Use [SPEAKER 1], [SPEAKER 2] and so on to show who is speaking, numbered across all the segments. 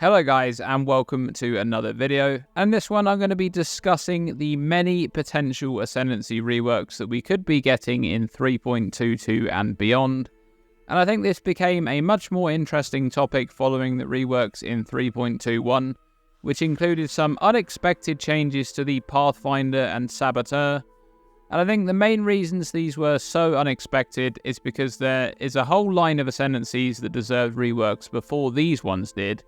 [SPEAKER 1] Hello guys, and welcome to another video. And this one I'm going to be discussing the many potential Ascendancy reworks that we could be getting in 3.22 and beyond. And I think this became a much more interesting topic following the reworks in 3.21, which included some unexpected changes to the Pathfinder and Saboteur. And I think the main reasons these were so unexpected is because there is a whole line of Ascendancies that deserved reworks before these ones did.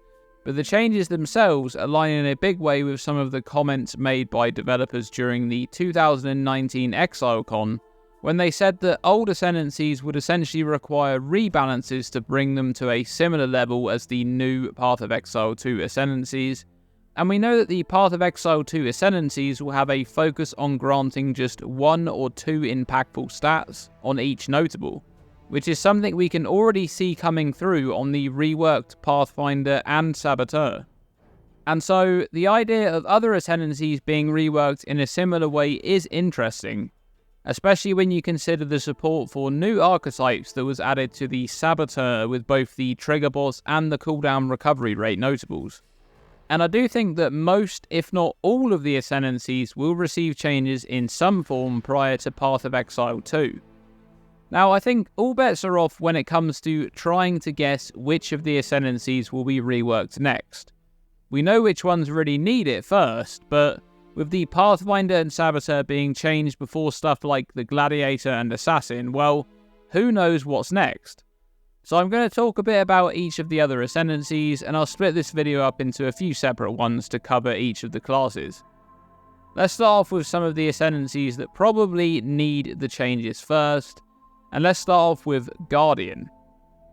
[SPEAKER 1] But the changes themselves align in a big way with some of the comments made by developers during the 2019 Exile Con, when they said that old Ascendancies would essentially require rebalances to bring them to a similar level as the new Path of Exile 2 Ascendancies. And we know that the Path of Exile 2 Ascendancies will have a focus on granting just 1 or 2 impactful stats on each notable, which is something we can already see coming through on the reworked Pathfinder and Saboteur. And so, the idea of other Ascendancies being reworked in a similar way is interesting, especially when you consider the support for new archetypes that was added to the Saboteur with both the trigger boss and the cooldown recovery rate notables. And I do think that most, if not all of the Ascendancies will receive changes in some form prior to Path of Exile 2. Now, I think all bets are off when it comes to trying to guess which of the Ascendancies will be reworked next. We know which ones really need it first, but with the Pathfinder and Saboteur being changed before stuff like the Gladiator and Assassin, well, who knows what's next? So I'm going to talk a bit about each of the other Ascendancies, and I'll split this video up into a few separate ones to cover each of the classes. Let's start off with some of the Ascendancies that probably need the changes first. And let's start off with Guardian.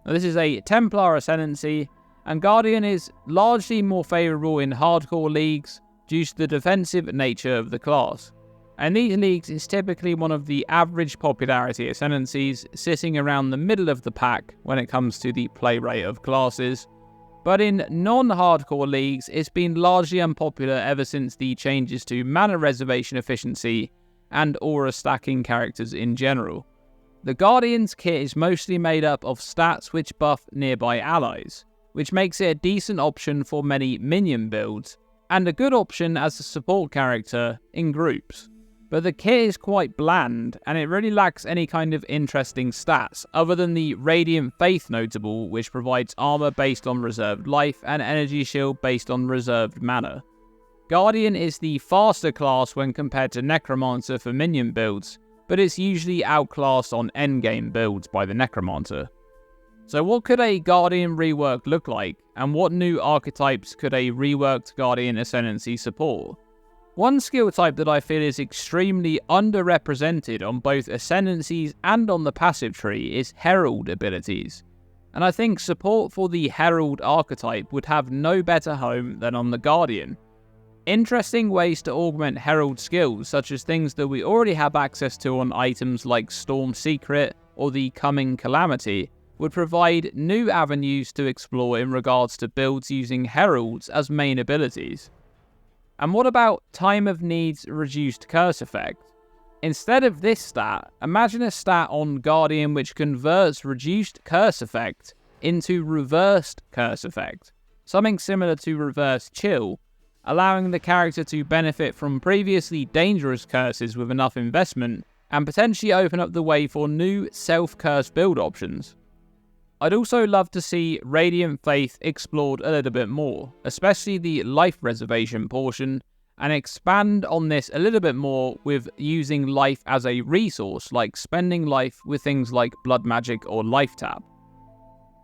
[SPEAKER 1] Now, this is a Templar Ascendancy, and Guardian is largely more favourable in hardcore leagues due to the defensive nature of the class. And these leagues is typically one of the average popularity Ascendancies, sitting around the middle of the pack when it comes to the play rate of classes. But in non-hardcore leagues, it's been largely unpopular ever since the changes to mana reservation efficiency and aura stacking characters in general. The Guardian's kit is mostly made up of stats which buff nearby allies, which makes it a decent option for many minion builds, and a good option as a support character in groups. But the kit is quite bland, and it really lacks any kind of interesting stats, other than the Radiant Faith notable, which provides armor based on reserved life and energy shield based on reserved mana. Guardian is the faster class when compared to Necromancer for minion builds, but it's usually outclassed on endgame builds by the Necromancer. So what could a Guardian rework look like, and what new archetypes could a reworked Guardian Ascendancy support? One skill type that I feel is extremely underrepresented on both Ascendancies and on the passive tree is Herald abilities. And I think support for the Herald archetype would have no better home than on the Guardian. Interesting ways to augment Herald skills, such as things that we already have access to on items like Storm Secret or the Coming Calamity, would provide new avenues to explore in regards to builds using Heralds as main abilities. And what about Time of Need's reduced curse effect? Instead of this stat, imagine a stat on Guardian which converts reduced curse effect into reversed curse effect, something similar to reverse chill, allowing the character to benefit from previously dangerous curses with enough investment, and potentially open up the way for new self-curse build options. I'd also love to see Radiant Faith explored a little bit more, especially the life reservation portion, and expand on this a little bit more with using life as a resource, like spending life with things like blood magic or life tap.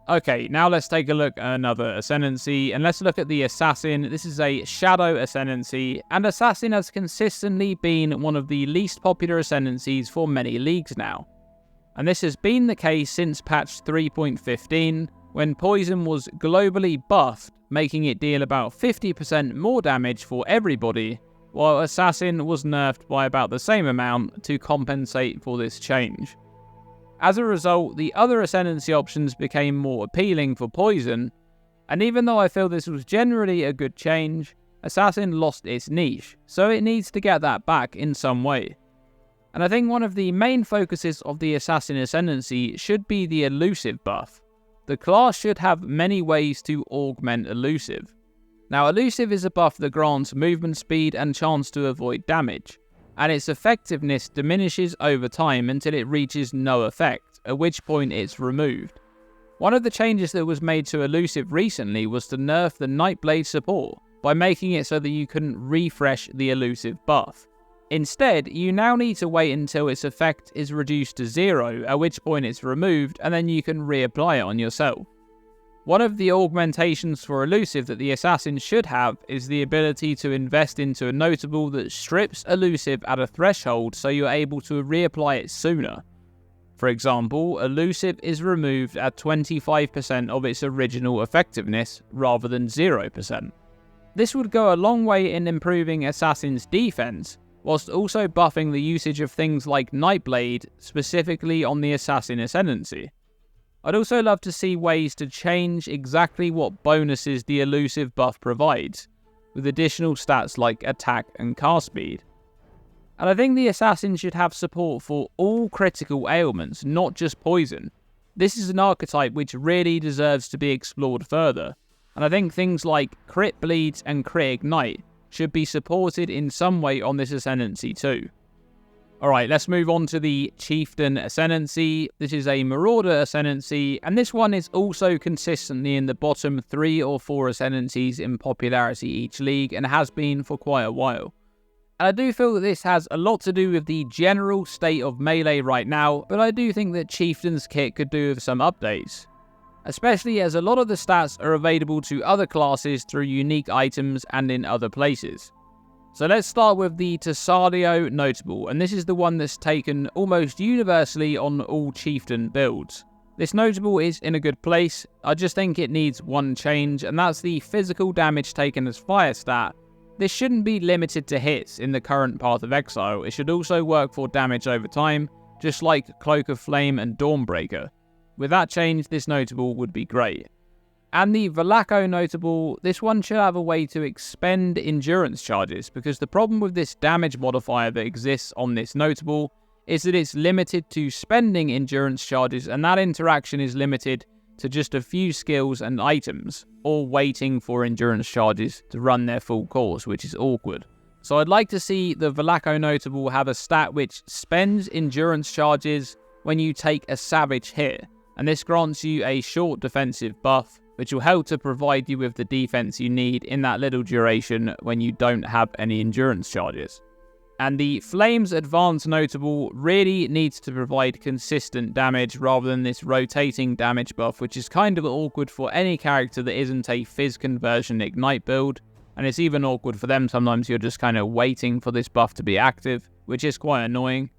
[SPEAKER 1] Okay, now let's take a look at another Ascendancy, and let's look at the Assassin. This is a Shadow Ascendancy, and Assassin has consistently been one of the least popular Ascendancies for many leagues now. And this has been the case since patch 3.15, when Poison was globally buffed, making it deal about 50% more damage for everybody, while Assassin was nerfed by about the same amount to compensate for this change. As a result, the other Ascendancy options became more appealing for Poison, and even though I feel this was generally a good change, Assassin lost its niche, so it needs to get that back in some way. And I think one of the main focuses of the Assassin Ascendancy should be the elusive buff. The class should have many ways to augment elusive, Now, Elusive is a buff that grants movement speed and chance to avoid damage, and its effectiveness diminishes over time until it reaches no effect, at which point it's removed. One of the changes that was made to Elusive recently was to nerf the Nightblade support by making it so that you couldn't refresh the Elusive buff. Instead, you now need to wait until its effect is reduced to 0, at which point it's removed, and then you can reapply it on yourself. One of the augmentations for Elusive that the Assassin should have is the ability to invest into a notable that strips Elusive at a threshold so you're able to reapply it sooner. For example, Elusive is removed at 25% of its original effectiveness rather than 0%. This would go a long way in improving Assassin's defense, whilst also buffing the usage of things like Nightblade, specifically on the Assassin Ascendancy. I'd also love to see ways to change exactly what bonuses the Elusive buff provides, with additional stats like attack and cast speed. And I think the Assassin should have support for all critical ailments, not just poison. This is an archetype which really deserves to be explored further, and I think things like crit bleeds and crit ignite should be supported in some way on this Ascendancy too. Alright, let's move on to the Chieftain Ascendancy. This is a Marauder Ascendancy, and this one is also consistently in the bottom 3 or 4 Ascendancies in popularity each league, and has been for quite a while. And I do feel that this has a lot to do with the general state of melee right now, but I do think that Chieftain's kit could do with some updates. Especially as a lot of the stats are available to other classes through unique items and in other places. So let's start with the Tassadio Notable, and this is the one that's taken almost universally on all Chieftain builds. This Notable is in a good place, I just think it needs one change, and that's the physical damage taken as fire stat. This shouldn't be limited to hits in the current Path of Exile, it should also work for damage over time, just like Cloak of Flame and Dawnbreaker. With that change, this Notable would be great. And the Valaco Notable, this one should have a way to expend endurance charges, because the problem with this damage modifier that exists on this Notable is that it's limited to spending endurance charges, and that interaction is limited to just a few skills and items, or waiting for endurance charges to run their full course, which is awkward. So I'd like to see the Valaco Notable have a stat which spends endurance charges when you take a savage hit, and this grants you a short defensive buff, which will help to provide you with the defense you need in that little duration when you don't have any endurance charges. And the Flames Advanced Notable really needs to provide consistent damage rather than this rotating damage buff, which is kind of awkward for any character that isn't a Fizz Conversion Ignite build, and it's even awkward for them sometimes. You're just kind of waiting for this buff to be active, which is quite annoying.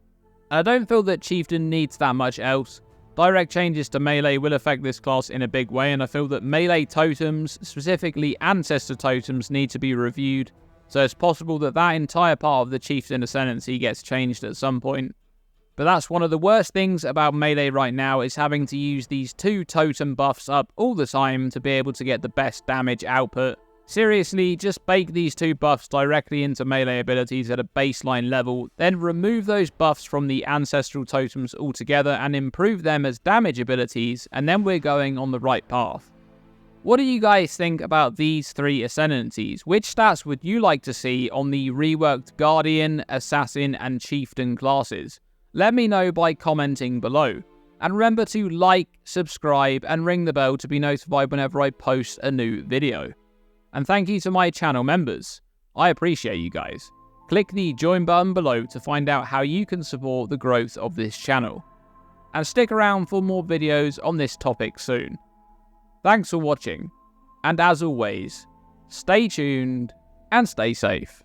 [SPEAKER 1] And I don't feel that Chieftain needs that much else. Direct changes to melee will affect this class in a big way, and I feel that melee totems, specifically Ancestor totems, need to be reviewed, so it's possible that that entire part of the Chieftain Ascendancy gets changed at some point. But that's one of the worst things about melee right now, is having to use these 2 totem buffs up all the time to be able to get the best damage output. Seriously, just bake these 2 buffs directly into melee abilities at a baseline level, then remove those buffs from the ancestral totems altogether and improve them as damage abilities, and then we're going on the right path. What do you guys think about these 3 Ascendancies? Which stats would you like to see on the reworked Guardian, Assassin and Chieftain classes? Let me know by commenting below. And remember to like, subscribe and ring the bell to be notified whenever I post a new video. And thank you to my channel members. I appreciate you guys. Click the join button below to find out how you can support the growth of this channel. And stick around for more videos on this topic soon. Thanks for watching, and as always, stay tuned and stay safe.